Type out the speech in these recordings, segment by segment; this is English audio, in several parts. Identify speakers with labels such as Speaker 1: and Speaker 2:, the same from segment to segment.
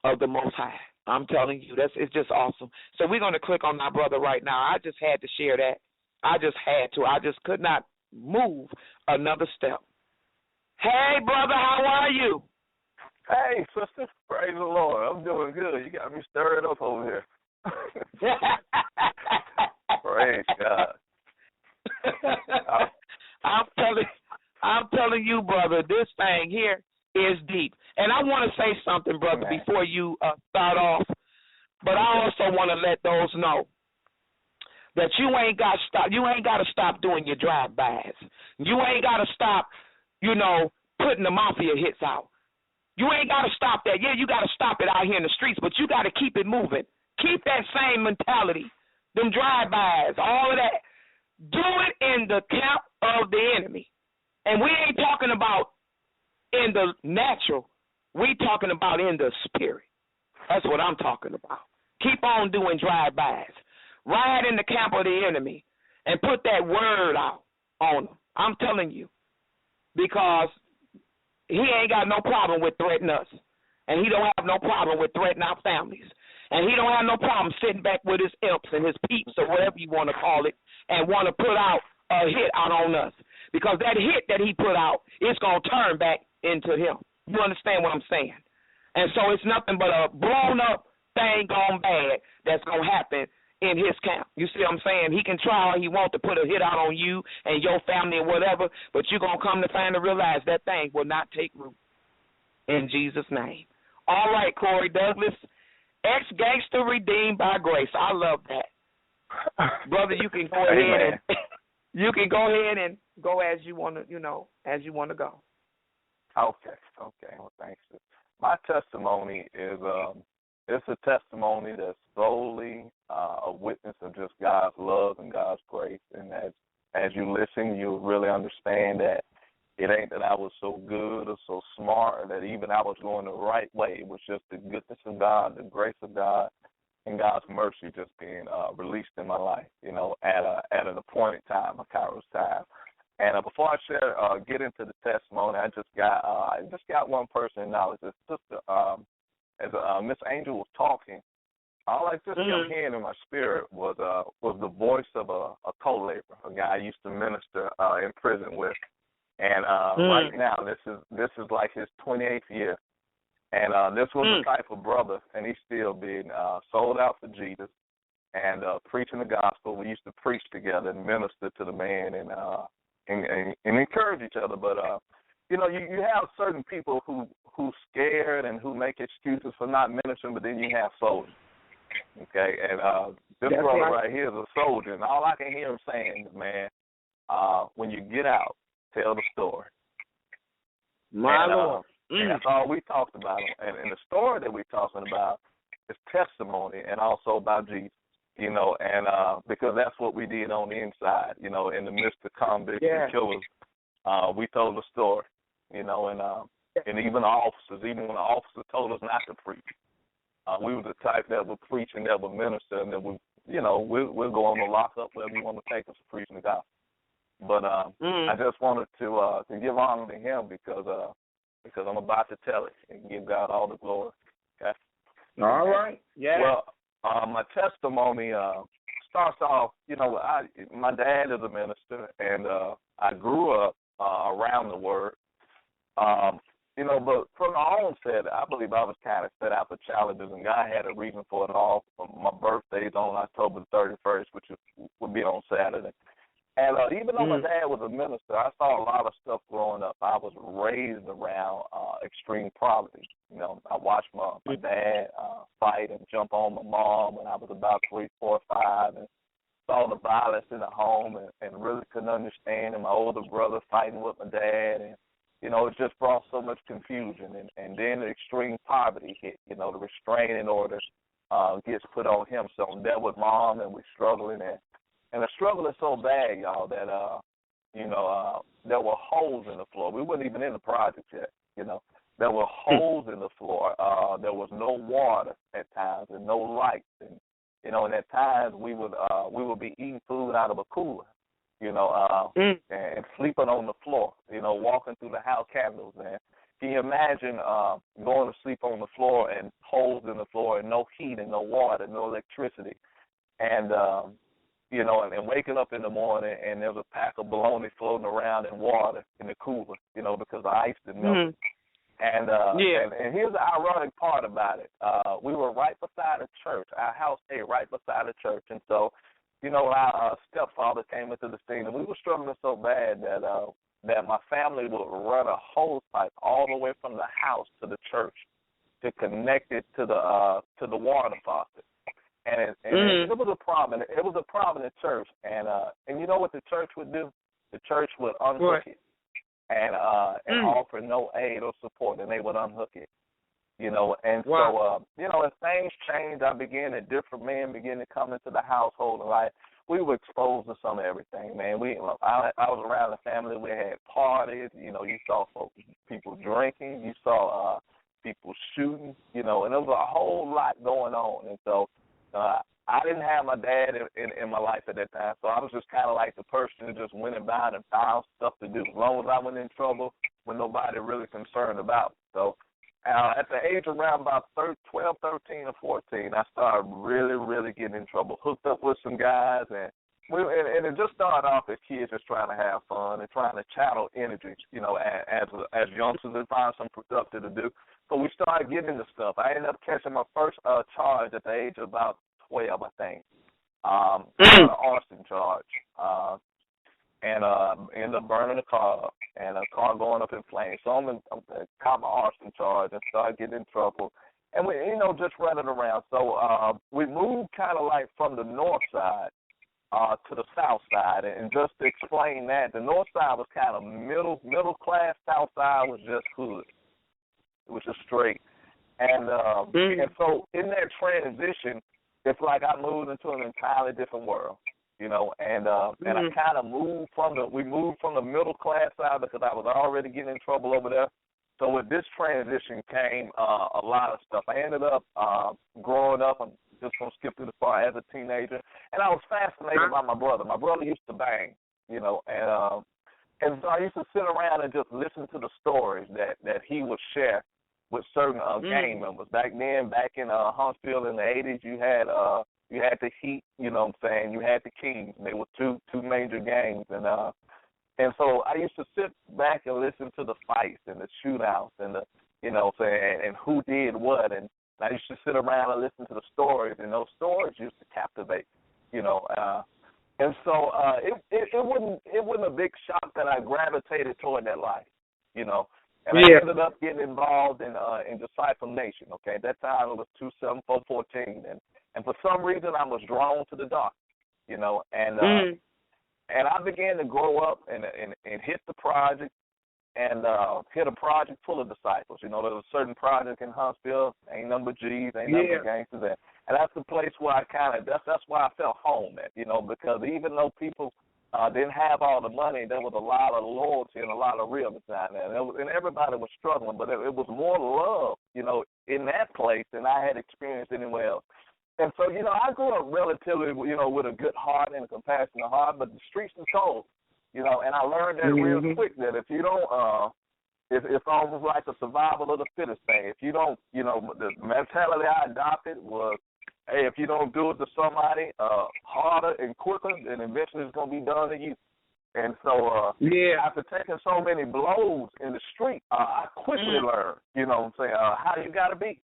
Speaker 1: of the Most High. I'm telling you, it's just awesome. So we're going to click on my brother right now. I just had to share that. I just had to. I just could not move another step. Hey, brother, how are you?
Speaker 2: Hey, sister, praise the Lord. I'm doing good. You got me stirred up over here. Praise God.
Speaker 1: I'm telling you, brother, this thing here is deep. And I want to say something, brother, before you start off. But I also want to let those know that you ain't got to stop. You ain't got to stop doing your drive-bys. You ain't got to stop, putting the mafia hits out. You ain't got to stop that. Yeah, you got to stop it out here in the streets, but you got to keep it moving. Keep that same mentality, them drive-bys, all of that. Do it in the camp of the enemy. And we ain't talking about in the natural. We talking about in the spirit. That's what I'm talking about. Keep on doing drive-bys. Ride in the camp of the enemy and put that word out on them. I'm telling you. Because he ain't got no problem with threatening us. And he don't have no problem with threatening our families. And he don't have no problem sitting back with his imps and his peeps or whatever you want to call it and want to put out a hit out on us. Because that hit that he put out, it's going to turn back into him. You understand what I'm saying? And so it's nothing but a blown-up thing gone bad that's going to happen in his camp. You see what I'm saying? He can try all he wants to put a hit out on you and your family and whatever, but you're going to come to find and realize that thing will not take root in Jesus' name. All right, Corey Douglas, ex-gangster redeemed by grace. I love that. Brother, you can go ahead and go as you want to, as you want to go.
Speaker 2: Okay. Well, thanks. My testimony is it's a testimony that's solely a witness of just God's love and God's grace. And as you listen, you'll really understand that it ain't that I was so good or so smart or that even I was going the right way. It was just the goodness of God, the grace of God, and God's mercy just being released in my life, at an appointed time, a Kairos time. And before I get into the testimony, I just got one person in knowledge. This sister, as Miss Angel was talking, all I just kept hearing in my spirit was the voice of a co-laborer, a guy I used to minister in prison with. And right now, this is like his 28th year. And this was the type of brother, and he's still being sold out for Jesus and preaching the gospel. We used to preach together and minister to the man and encourage each other. But you have certain people who scared and who make excuses for not ministering, but then you have soldiers. Okay, and this
Speaker 1: That's
Speaker 2: brother
Speaker 1: right.
Speaker 2: right here is a soldier, and all I can hear him saying is, man, when you get out, tell the story.
Speaker 1: My Lord.
Speaker 2: And that's all we talked about. And the story that we're talking about is testimony and also about Jesus, and because that's what we did on the inside, in the midst of convicts and killers. We told the story, and even the officers, even when the officer told us not to preach, we were the type that would preach and that would minister, and that we'll go on the lockup wherever you want to take us to preaching the gospel. But I just wanted to give honor to him because I'm about to tell it and give God all the glory. Okay.
Speaker 1: All right. Yeah.
Speaker 2: Well, my testimony starts off. My dad is a minister, and I grew up around the word. But from my own set, I believe I was kind of set out for challenges, and God had a reason for it all. My birthday's on October 31st, which would be on Saturday. And even though my dad was a minister, I saw a lot of stuff growing up. I was raised around extreme poverty. I watched my dad fight and jump on my mom when I was about 3, 4, 5, and saw the violence in the home and really couldn't understand. And my older brother fighting with my dad, and it just brought so much confusion. And then the extreme poverty hit. The restraining order gets put on him. So I'm there with mom, and we're struggling. And the struggle is so bad, y'all, that there were holes in the floor. We weren't even in the project yet. There were holes in the floor. There was no water at times and no lights. And at times we would be eating food out of a cooler, and sleeping on the floor, walking through the house candles. And can you imagine going to sleep on the floor and holes no water, no electricity. And, and waking up in the morning and there's a pack of bologna floating around in water in the cooler, because the ice didn't melt.
Speaker 1: Mm-hmm.
Speaker 2: And here's the ironic part about it. We were right beside a church. Our house stayed right beside a church. And so, our stepfather came into the scene, and we were struggling so bad that my family would run a hose pipe all the way from the house to the church to connect it to the water faucet. And it was a problem. It was a problem in church. And you know what the church would do? The church would unhook it. And offer no aid or support, and they would unhook it, And so, as things changed, different men began to come into the household, and we were exposed to some of everything, man. I was around the family. We had parties. You saw people drinking. You saw people shooting. And there was a whole lot going on, and so. I didn't have my dad in my life at that time, so I was just kind of like the person who just went about and found stuff to do. As long as I went in trouble, when nobody really concerned about. So at the age around about 12, 13, or 14, I started really, really getting in trouble. Hooked up with some guys, and it just started off as kids just trying to have fun and trying to channel energy, as youngsters and find something productive to do. So we started getting into stuff. I ended up catching my first charge at the age of about 12, I think. An arson charge. And ended up burning the car up, and a car going up in flames. So I'm caught my arson charge and started getting in trouble. And we, just running around. So we moved kind of like from the north side to the south side. And just to explain that, the north side was kind of middle class. South side was just hood. It was just straight. And so in that transition, it's like I moved into an entirely different world, and I kind of moved from the middle class side because I was already getting in trouble over there. So with this transition came a lot of stuff. I ended up growing up. I'm just going to skip through the part as a teenager, and I was fascinated by my brother. My brother used to bang, and so I used to sit around and just listen to the stories that he would share with certain gang members. Back in Huntsville in the 80s, you had the Heat, you had the Kings. They were two major gangs, and so I used to sit back and listen to the fights and the shootouts and and who did what, and I used to sit around and listen to the stories, and those stories used to captivate, and so it wasn't a big shock that I gravitated toward that life, And I ended up getting involved in Disciple Nation. Okay, at that time it was 27414, and for some reason I was drawn to the dark, and I began to grow up and hit the project and hit a project full of disciples. There's a certain project in Huntsville, ain't number G's, ain't number gangsters there, and that's the place where that's where I felt home at, because even though people didn't have all the money, there was a lot of loyalty and a lot of realness down there. And everybody was struggling, but it was more love, in that place than I had experienced anywhere else. And so, I grew up relatively, with a good heart and a compassionate heart, but the streets are cold, and I learned that real quick that if you don't, it's almost like a survival of the fittest thing. If you don't, the mentality I adopted was, hey, if you don't do it to somebody harder and quicker, then eventually it's going to be done to you. And so after taking so many blows in the street, I quickly learned, how you got to be.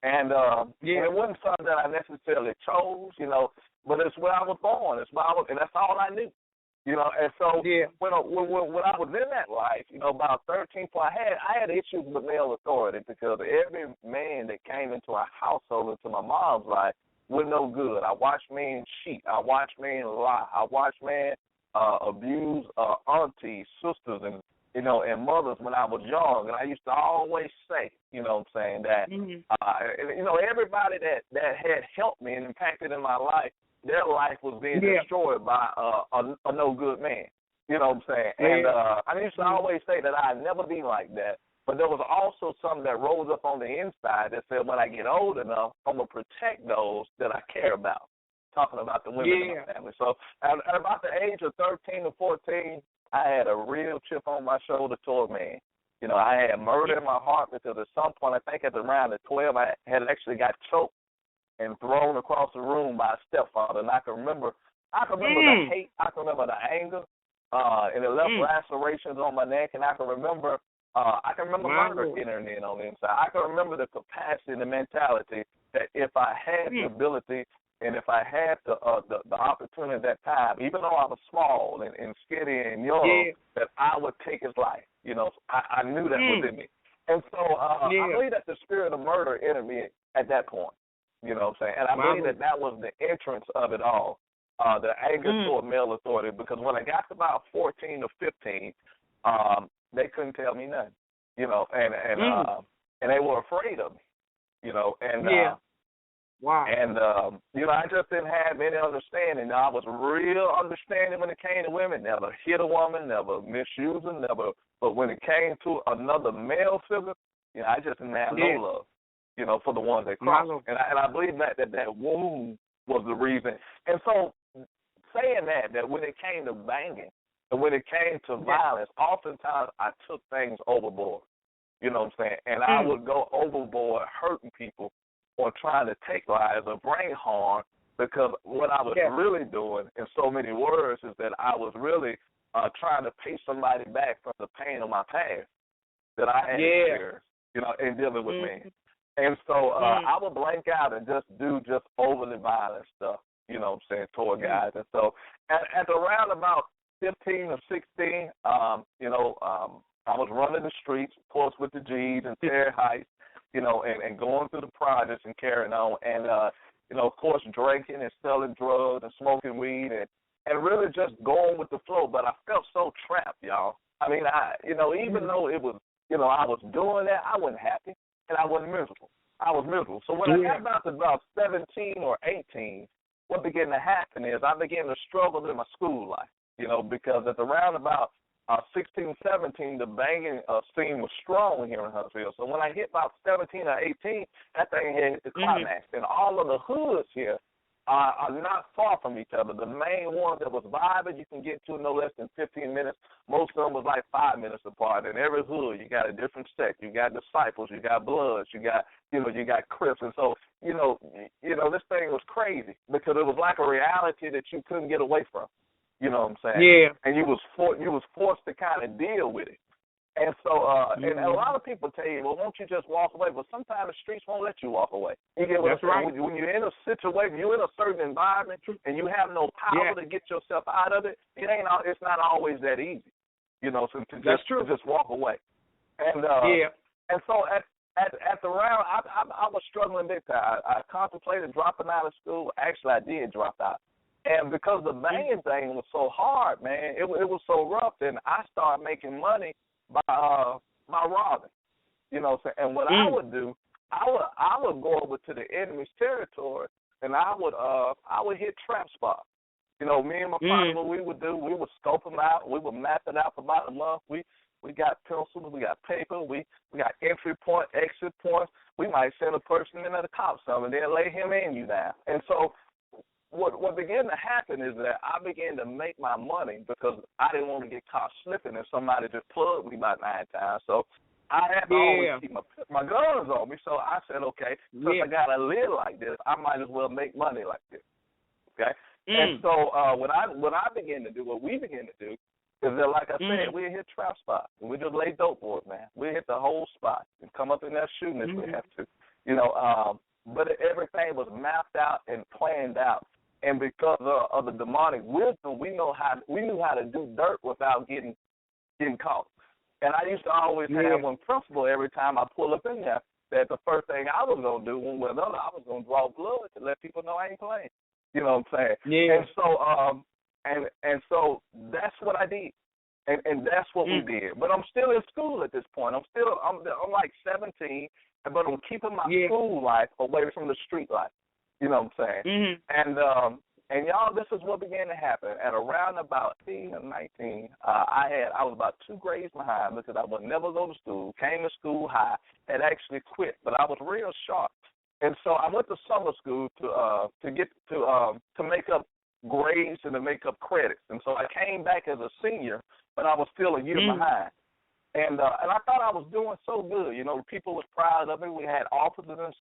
Speaker 2: And it wasn't something that I necessarily chose, but it's where I was born. And that's all I knew. And so when I was in that life, about 13, I had issues with male authority because every man that came into our household, into my mom's life, was no good. I watched men cheat. I watched men lie. I watched men abuse aunties, sisters, and mothers when I was young. And I used to always say, that, everybody that had helped me and impacted in my life, their life was being destroyed by a no good man. And I used to always say that I'd never be like that. But there was also something that rose up on the inside that said, when I get old enough, I'm going to protect those that I care about. Talking about the women in my family. So at about the age of 13 or 14, I had a real chip on my shoulder toward man. I had murder in my heart because at some point, I think at around the 12, I had actually got choked. and thrown across the room by a stepfather. And I can remember the hate, I can remember the anger, and it left lacerations on my neck, and I can remember murder entering in on the inside. I can remember the capacity and the mentality that if I had the ability and if I had the opportunity at that time, even though I was small and skinny and young, that I would take his life. You know, I knew that was in me. And so I believe that the spirit of murder entered me at that point. You know what I'm saying? And I believe that was the entrance of it all, the anger toward male authority. Because when I got to about 14 or 15, they couldn't tell me nothing. You know, and they were afraid of me. You know, and you know, I just didn't have any understanding. I was real understanding when it came to women. Never hit a woman, never misuse them, never. But when it came to another male figure, you know, I just didn't have no love, you know, for the ones that crossed. And I believe that wound was the reason. And so saying that when it came to banging and when it came to violence, oftentimes I took things overboard. You know what I'm saying? And I would go overboard hurting people or trying to take lives or bring harm, because what I was really doing, in so many words, is that I was really trying to pay somebody back from the pain of my past that I had experienced, you know, in dealing with men. And so I would blank out and just do overly violent stuff, you know what I'm saying, toward guys. And so at around about 15 or 16, you know, I was running the streets, of course, with the G's and Terry Heights, you know, and going through the projects and carrying on. And, you know, of course, drinking and selling drugs and smoking weed and really just going with the flow. But I felt so trapped, y'all. I mean, you know, even though it was, you know, I was doing that, I wasn't happy and I wasn't miserable. I was miserable. So when I got to about 17 or 18, what began to happen is I began to struggle in my school life, you know, because at the roundabout 16, 17, the banging scene was strong here in Huntsville. So when I hit about 17 or 18, that thing hit the climax. And all of the hoods here are not far from each other. The main one that was vibing, you can get to no less than 15 minutes. Most of them was like 5 minutes apart. In every hood, you got a different sect. You got Disciples, you got Bloods, you got Crips. And so, you know, this thing was crazy because it was like a reality that you couldn't get away from. You know what I'm saying?
Speaker 1: Yeah.
Speaker 2: And you was forced to kind of deal with it. And so, and a lot of people tell you, well, won't you just walk away? But sometimes the streets won't let you walk away. You get what I'm saying?
Speaker 1: Right.
Speaker 2: When you're in a situation, you're in a certain environment, and you have no power to get yourself out of it. It's not always that easy. You know, so to just walk away. And and so at the round, I was struggling big time. I contemplated dropping out of school. Actually, I did drop out. And because the banging thing was so hard, man, it was so rough, then I started making money by robbing. You know what I'm saying? And what I would do, I would go over to the enemy's territory, and I would hit trap spots. You know, me and my partner, what we would do, we would scope them out. We would map it out for about a month. We got pencils, we got paper, we got entry point, exit points. We might send a person in at the cops and then lay him and you down. And so what began to happen is that I began to make my money because I didn't want to get caught slipping and somebody just plugged me about 9 times. So I had to always keep my guns on me. So I said, okay, since I got to live like this, I might as well make money like this. Okay? And so what I began to do, what we began to do, is that, like I said, we hit trap spots. We just lay dope boards, man. We hit the whole spot and come up in there shooting if we have to. You know, but everything was mapped out and planned out. And because of the demonic wisdom, we knew how to do dirt without getting caught. And I used to always have one principle every time I pull up in there, that the first thing I was going to do, one way or another, I was going to draw blood to let people know I ain't playing. You know what I'm saying?
Speaker 1: Yeah.
Speaker 2: And so and so that's what I did. And that's what we did. But I'm still in school at this point. I'm like 17, but I'm keeping my school life away from the street life. You know what I'm saying? And y'all, this is what began to happen. At around about 18 or 19, I was about 2 grades behind because I would never go to school. Came to school high, had actually quit, but I was real sharp. And so I went to summer school to make up grades and to make up credits. And so I came back as a senior, but I was still a year behind. And I thought I was doing so good. You know, people was proud of me. We had officers